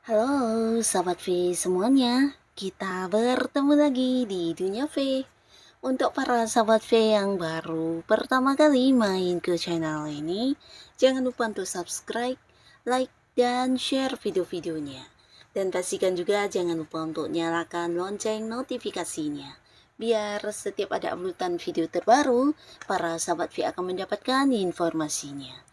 Halo, sahabat V semuanya. Kita bertemu lagi di Dunia V. Untuk para sahabat V yang baru pertama kali main ke channel ini, jangan lupa untuk subscribe, like, dan share video-videonya. Dan pastikan juga jangan lupa untuk nyalakan lonceng notifikasinya. Biar setiap ada uploadan video terbaru, para sahabat V akan mendapatkan informasinya.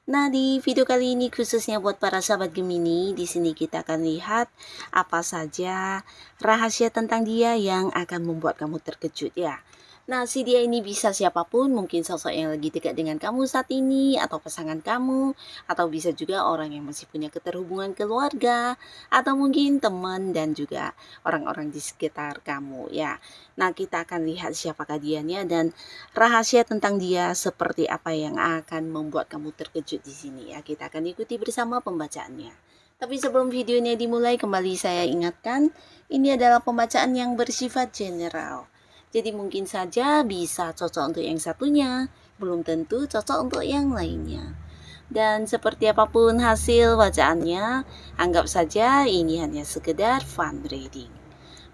Nah, di video kali ini khususnya buat para sahabat Gemini, di sini kita akan lihat apa saja rahasia tentang dia yang akan membuat kamu terkejut ya. Nah, si dia ini bisa siapapun, mungkin sosok yang lagi dekat dengan kamu saat ini, atau pasangan kamu, atau bisa juga orang yang masih punya keterhubungan keluarga, atau mungkin teman dan juga orang-orang di sekitar kamu ya. Nah, kita akan lihat siapakah dianya dan rahasia tentang dia seperti apa yang akan membuat kamu terkejut di sini ya. Kita akan ikuti bersama pembacaannya. Tapi sebelum videonya dimulai, kembali saya ingatkan, ini adalah pembacaan yang bersifat general. Jadi mungkin saja bisa cocok untuk yang satunya, belum tentu cocok untuk yang lainnya. Dan seperti apapun hasil bacaannya, anggap saja ini hanya sekedar fun reading.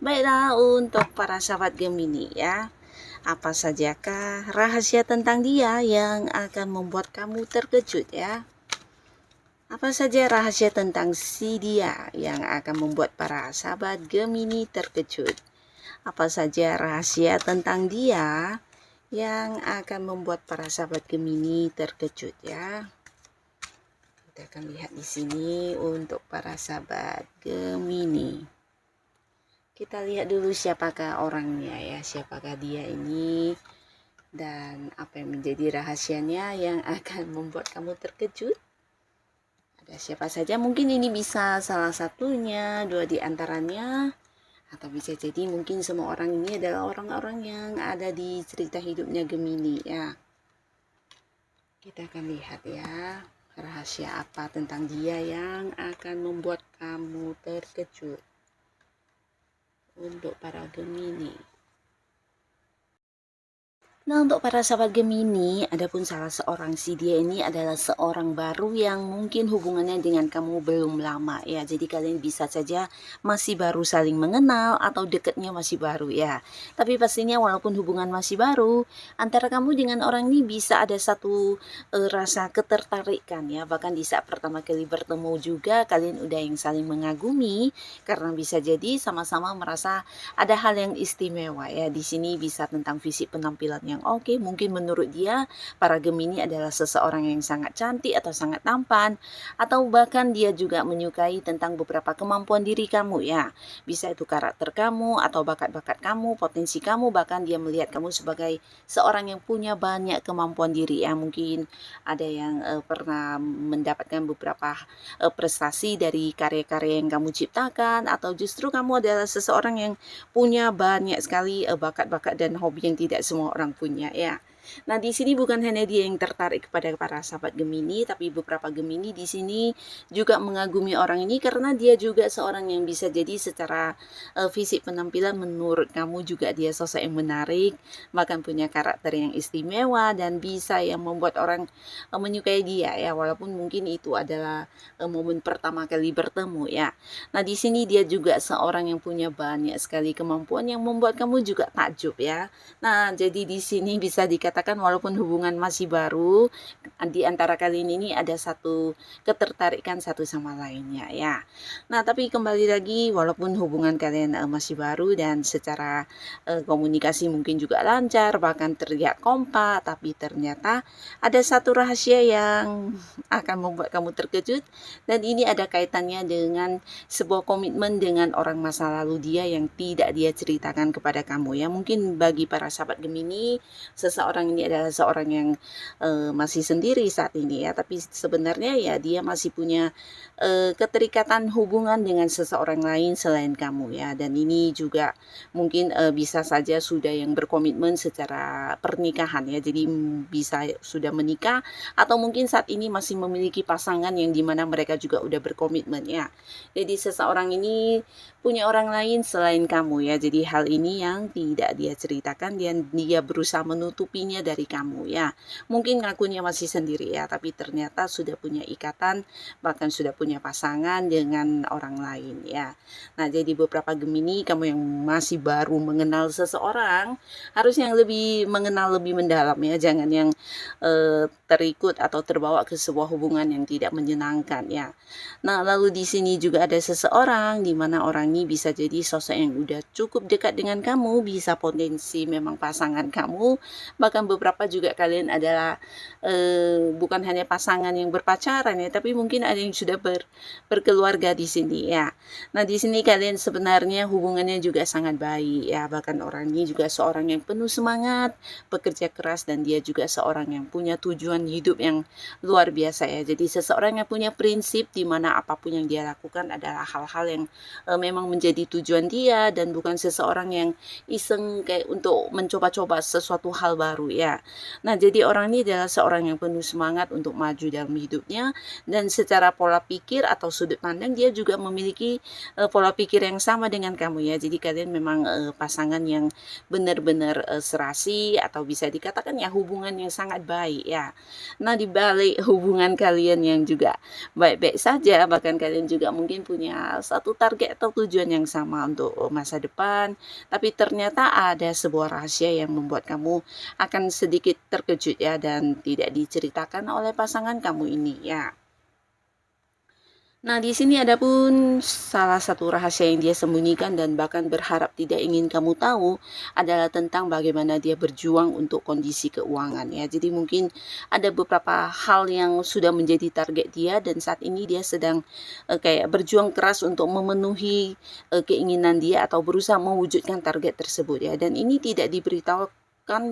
Baiklah, untuk para sahabat Gemini ya, apa sajakah rahasia tentang dia yang akan membuat kamu terkejut ya? Apa saja rahasia tentang si dia yang akan membuat para sahabat Gemini terkejut? Apa saja rahasia tentang dia yang akan membuat para sahabat Gemini terkejut ya? Kita akan lihat di sini untuk para sahabat Gemini. Kita lihat dulu siapakah orangnya ya, siapakah dia ini dan apa yang menjadi rahasianya yang akan membuat kamu terkejut. Ada siapa saja, mungkin ini bisa salah satunya, dua di antaranya, atau bisa jadi mungkin semua orang ini adalah orang-orang yang ada di cerita hidupnya Gemini ya. Kita akan lihat ya, rahasia apa tentang dia yang akan membuat kamu terkejut untuk para Gemini. Nah, untuk para sahabat Gemini, adapun salah seorang si dia ini adalah seorang baru yang mungkin hubungannya dengan kamu belum lama ya. Jadi kalian bisa saja masih baru saling mengenal atau dekatnya masih baru ya. Tapi pastinya walaupun hubungan masih baru, antara kamu dengan orang ini bisa ada satu rasa ketertarikan ya. Bahkan di saat pertama kali bertemu juga kalian udah yang saling mengagumi karena bisa jadi sama-sama merasa ada hal yang istimewa ya. Di sini bisa tentang fisik penampilan yang oke, mungkin menurut dia para Gemini adalah seseorang yang sangat cantik atau sangat tampan, atau bahkan dia juga menyukai tentang beberapa kemampuan diri kamu ya. Bisa itu karakter kamu atau bakat-bakat kamu, potensi kamu, bahkan dia melihat kamu sebagai seorang yang punya banyak kemampuan diri ya. Mungkin ada yang pernah mendapatkan beberapa prestasi dari karya-karya yang kamu ciptakan, atau justru kamu adalah seseorang yang punya banyak sekali bakat-bakat dan hobi yang tidak semua orang punya ya. Nah, di sini bukan hanya dia yang tertarik kepada para sahabat Gemini, tapi beberapa Gemini di sini juga mengagumi orang ini karena dia juga seorang yang bisa jadi secara fisik penampilan menurut kamu juga dia sosok yang menarik, bahkan punya karakter yang istimewa dan bisa yang membuat orang menyukai dia ya, walaupun mungkin itu adalah momen pertama kali bertemu ya. Nah, di sini dia juga seorang yang punya banyak sekali kemampuan yang membuat kamu juga takjub ya. Nah, jadi di sini bisa dikatakan walaupun hubungan masih baru, di antara kalian ini ada satu ketertarikan satu sama lainnya ya. Nah, tapi kembali lagi walaupun hubungan kalian masih baru dan secara komunikasi mungkin juga lancar, bahkan terlihat kompak, tapi ternyata ada satu rahasia yang akan membuat kamu terkejut dan ini ada kaitannya dengan sebuah komitmen dengan orang masa lalu dia yang tidak dia ceritakan kepada kamu ya. Mungkin bagi para sahabat Gemini, seseorang seseorang ini adalah seorang yang masih sendiri saat ini ya, tapi sebenarnya ya dia masih punya keterikatan hubungan dengan seseorang lain selain kamu ya. Dan ini juga mungkin bisa saja sudah yang berkomitmen secara pernikahan ya, jadi bisa sudah menikah atau mungkin saat ini masih memiliki pasangan yang dimana mereka juga udah berkomitmen ya. Jadi seseorang ini punya orang lain selain kamu ya, jadi hal ini yang tidak dia ceritakan dan dia berusaha menutupinya dari kamu ya. Mungkin ngakunya masih sendiri ya, tapi ternyata sudah punya ikatan, bahkan sudah punya pasangan dengan orang lain ya. Nah, jadi beberapa Gemini, kamu yang masih baru mengenal seseorang, harus yang lebih mengenal lebih mendalam ya, jangan yang terikut atau terbawa ke sebuah hubungan yang tidak menyenangkan ya. Nah, lalu di sini juga ada seseorang di mana orang ini bisa jadi sosok yang udah cukup dekat dengan kamu, bisa potensi memang pasangan kamu, bahkan beberapa juga kalian adalah bukan hanya pasangan yang berpacaran ya, tapi mungkin ada yang sudah berkeluarga di sini ya. Nah, di sini kalian sebenarnya hubungannya juga sangat baik ya, bahkan orang ini juga seorang yang penuh semangat, bekerja keras, dan dia juga seorang yang punya tujuan hidup yang luar biasa ya. Jadi seseorang yang punya prinsip di mana apapun yang dia lakukan adalah hal-hal yang memang menjadi tujuan dia, dan bukan seseorang yang iseng kayak untuk mencoba-coba sesuatu hal baru ya. Nah, jadi orang ini adalah seorang yang penuh semangat untuk maju dalam hidupnya, dan secara pola pikir atau sudut pandang dia juga memiliki pola pikir yang sama dengan kamu ya. Jadi kalian memang pasangan yang benar-benar serasi, atau bisa dikatakan ya hubungan yang sangat baik ya. Nah, di balik hubungan kalian yang juga baik-baik saja, bahkan kalian juga mungkin punya satu target atau tujuan yang sama untuk masa depan, tapi ternyata ada sebuah rahasia yang membuat kamu akan sedikit terkejut ya, dan tidak diceritakan oleh pasangan kamu ini ya. Nah, di sini ada pun salah satu rahasia yang dia sembunyikan dan bahkan berharap tidak ingin kamu tahu adalah tentang bagaimana dia berjuang untuk kondisi keuangan ya. Jadi mungkin ada beberapa hal yang sudah menjadi target dia, dan saat ini dia sedang kayak berjuang keras untuk memenuhi keinginan dia atau berusaha mewujudkan target tersebut ya. Dan ini tidak diberitahu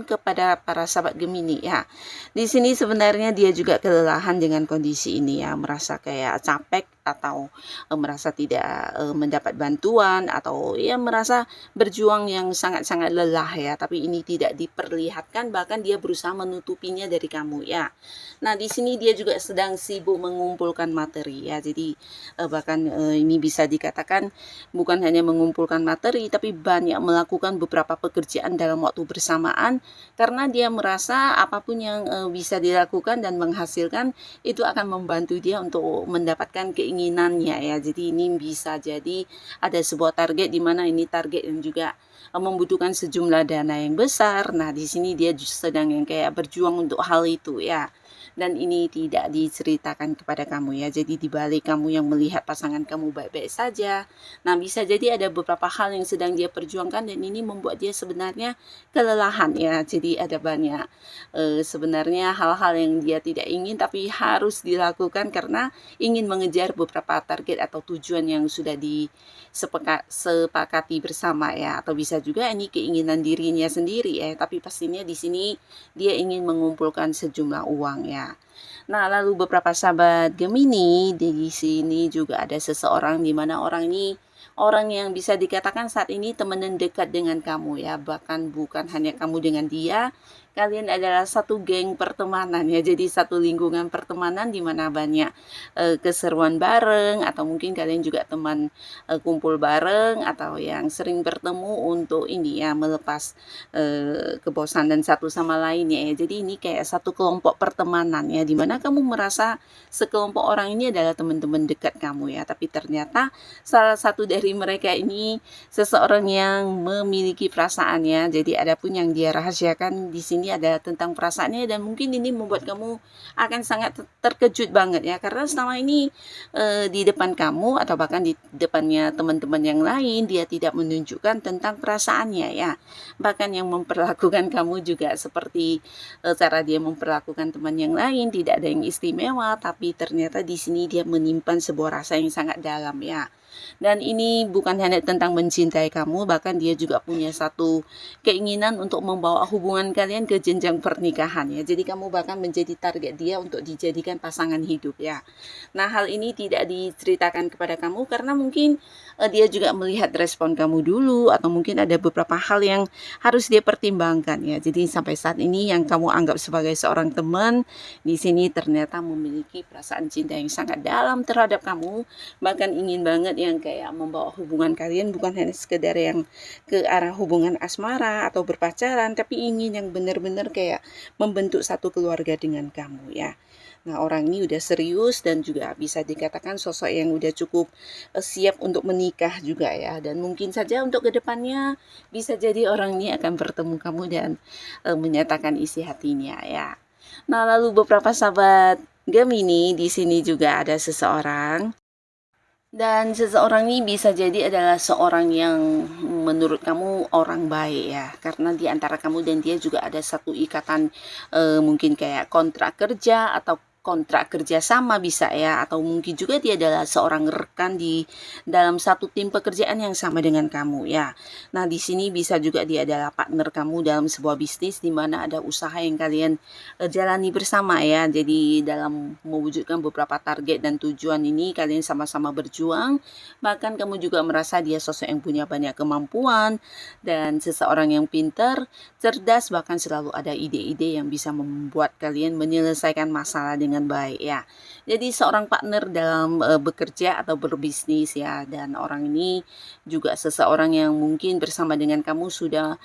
kepada para sahabat Gemini ya. Di sini sebenarnya dia juga kelelahan dengan kondisi ini ya, merasa kayak capek atau merasa tidak mendapat bantuan, atau ya merasa berjuang yang sangat-sangat lelah ya, tapi ini tidak diperlihatkan, bahkan dia berusaha menutupinya dari kamu ya. Nah, di sini dia juga sedang sibuk mengumpulkan materi ya. Jadi bahkan ini bisa dikatakan bukan hanya mengumpulkan materi, tapi banyak melakukan beberapa pekerjaan dalam waktu bersamaan, karena dia merasa apapun yang bisa dilakukan dan menghasilkan itu akan membantu dia untuk mendapatkan keinginannya ya. Jadi ini bisa jadi ada sebuah target di mana ini target yang juga membutuhkan sejumlah dana yang besar. Nah, di sini dia sedang yang kayak berjuang untuk hal itu ya. Dan ini tidak diceritakan kepada kamu ya. Jadi dibalik kamu yang melihat pasangan kamu baik-baik saja, nah bisa jadi ada beberapa hal yang sedang dia perjuangkan, dan ini membuat dia sebenarnya kelelahan ya. Jadi ada banyak sebenarnya hal-hal yang dia tidak ingin tapi harus dilakukan karena ingin mengejar beberapa target atau tujuan yang sudah disepakati bersama ya. Atau bisa juga ini keinginan dirinya sendiri ya, tapi pastinya di sini dia ingin mengumpulkan sejumlah uang ya. Nah, lalu beberapa sahabat Gemini, di sini juga ada seseorang di mana orang ini orang yang bisa dikatakan saat ini teman dekat dengan kamu ya, bahkan bukan hanya kamu dengan dia, kalian adalah satu geng pertemanan ya. Jadi satu lingkungan pertemanan di mana banyak keseruan bareng, atau mungkin kalian juga teman kumpul bareng, atau yang sering bertemu untuk ini ya, melepas kebosanan satu sama lain ya. Jadi ini kayak satu kelompok pertemanan ya, di mana kamu merasa sekelompok orang ini adalah teman-teman dekat kamu ya, tapi ternyata salah satu dari mereka ini seseorang yang memiliki perasaannya. Jadi ada pun yang dia rahasiakan di sini adalah tentang perasaannya, dan mungkin ini membuat kamu akan sangat terkejut banget ya, karena selama ini di depan kamu atau bahkan di depannya teman-teman yang lain dia tidak menunjukkan tentang perasaannya ya. Bahkan yang memperlakukan kamu juga seperti cara dia memperlakukan teman yang lain, tidak ada yang istimewa, tapi ternyata di sini dia menyimpan sebuah rasa yang sangat dalam ya. Dan ini bukan hanya tentang mencintai kamu, bahkan dia juga punya satu keinginan untuk membawa hubungan kalian ke ke jenjang pernikahan ya. Jadi kamu bahkan menjadi target dia untuk dijadikan pasangan hidup ya. Nah, hal ini tidak diceritakan kepada kamu karena mungkin dia juga melihat respon kamu dulu, atau mungkin ada beberapa hal yang harus dia pertimbangkan ya. Jadi sampai saat ini yang kamu anggap sebagai seorang teman di sini ternyata memiliki perasaan cinta yang sangat dalam terhadap kamu, bahkan ingin banget yang kayak membawa hubungan kalian bukan hanya sekedar yang ke arah hubungan asmara atau berpacaran, tapi ingin yang benar-benar kayak membentuk satu keluarga dengan kamu ya. Nah, orang ini udah serius dan juga bisa dikatakan sosok yang udah cukup siap untuk menikah juga ya. Dan mungkin saja untuk kedepannya bisa jadi orang ini akan bertemu kamu dan menyatakan isi hatinya ya. Nah, lalu beberapa sahabat Gemini, di sini juga ada seseorang. Dan seseorang ini bisa jadi adalah seorang yang menurut kamu orang baik ya. Karena di antara kamu dan dia juga ada satu ikatan mungkin kayak kontrak kerja atau kontrak kerja sama bisa ya, atau mungkin juga dia adalah seorang rekan di dalam satu tim pekerjaan yang sama dengan kamu ya. Nah, di sini bisa juga dia adalah partner kamu dalam sebuah bisnis di mana ada usaha yang kalian jalani bersama ya. Jadi dalam mewujudkan beberapa target dan tujuan ini kalian sama-sama berjuang. Bahkan kamu juga merasa dia sosok yang punya banyak kemampuan dan seseorang yang pintar, cerdas, bahkan selalu ada ide-ide yang bisa membuat kalian menyelesaikan masalah dengan baik ya. Jadi seorang partner dalam bekerja atau berbisnis ya, dan orang ini juga seseorang yang mungkin bersama dengan kamu sudah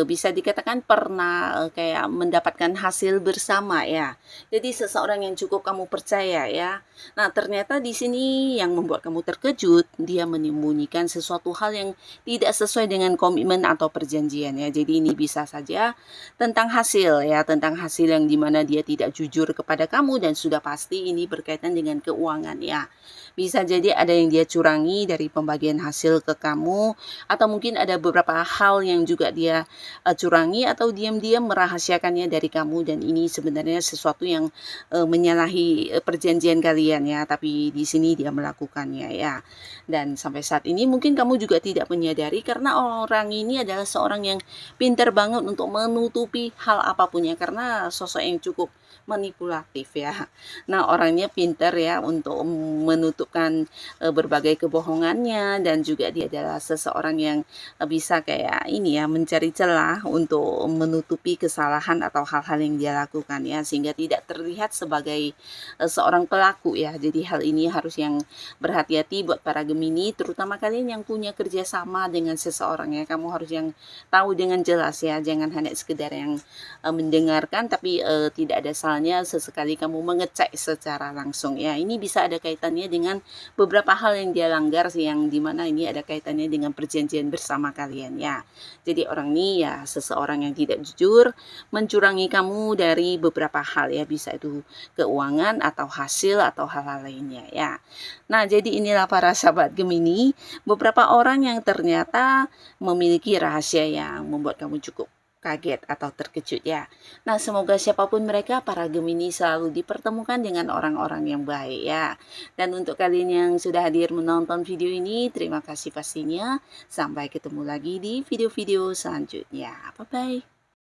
bisa dikatakan pernah kayak mendapatkan hasil bersama ya. Jadi seseorang yang cukup kamu percaya ya. Nah, ternyata di sini yang membuat kamu terkejut, dia menyembunyikan sesuatu hal yang tidak sesuai dengan komitmen atau perjanjian ya. Jadi ini bisa saja tentang hasil ya, tentang hasil yang dimana dia tidak jujur kepada kamu, dan sudah pasti ini berkaitan dengan keuangan ya. Bisa jadi ada yang dia curangi dari pembagian hasil ke kamu, atau mungkin ada beberapa hal yang juga dia curangi atau diam-diam merahasiakannya dari kamu, dan ini sebenarnya sesuatu yang menyalahi perjanjian kalian ya, tapi di sini dia melakukannya ya. Dan sampai saat ini mungkin kamu juga tidak menyadari karena orang ini adalah seorang yang pintar banget untuk menutupi hal apapun ya, karena sosok yang cukup manipulatif ya. Nah, orangnya pintar ya untuk menutupkan berbagai kebohongannya, dan juga dia adalah seseorang yang bisa kayak ini ya, mencari celah untuk menutupi kesalahan atau hal-hal yang dia lakukan ya, sehingga tidak terlihat sebagai seorang pelaku ya. Jadi hal ini harus yang berhati-hati buat para Gemini, terutama kalian yang punya kerjasama dengan seseorang ya. Kamu harus yang tahu dengan jelas ya, jangan hanya sekedar yang mendengarkan, tapi tidak ada salahnya sesekali kamu mengecek secara langsung ya. Ini bisa ada kaitannya dengan beberapa hal yang dia langgar, yang dimana ini ada kaitannya dengan perjanjian bersama kalian ya. Jadi orang ini ya seseorang yang tidak jujur, mencurangi kamu dari beberapa hal ya, bisa itu keuangan atau hasil atau hal-hal lainnya ya. Nah, jadi inilah para sahabat Gemini, beberapa orang yang ternyata memiliki rahasia yang membuat kamu cukup kaget atau terkejut ya. Nah, semoga siapapun mereka, para Gemini selalu dipertemukan dengan orang-orang yang baik ya. Dan untuk kalian yang sudah hadir menonton video ini, terima kasih pastinya. Sampai ketemu lagi di video-video selanjutnya. Bye-bye.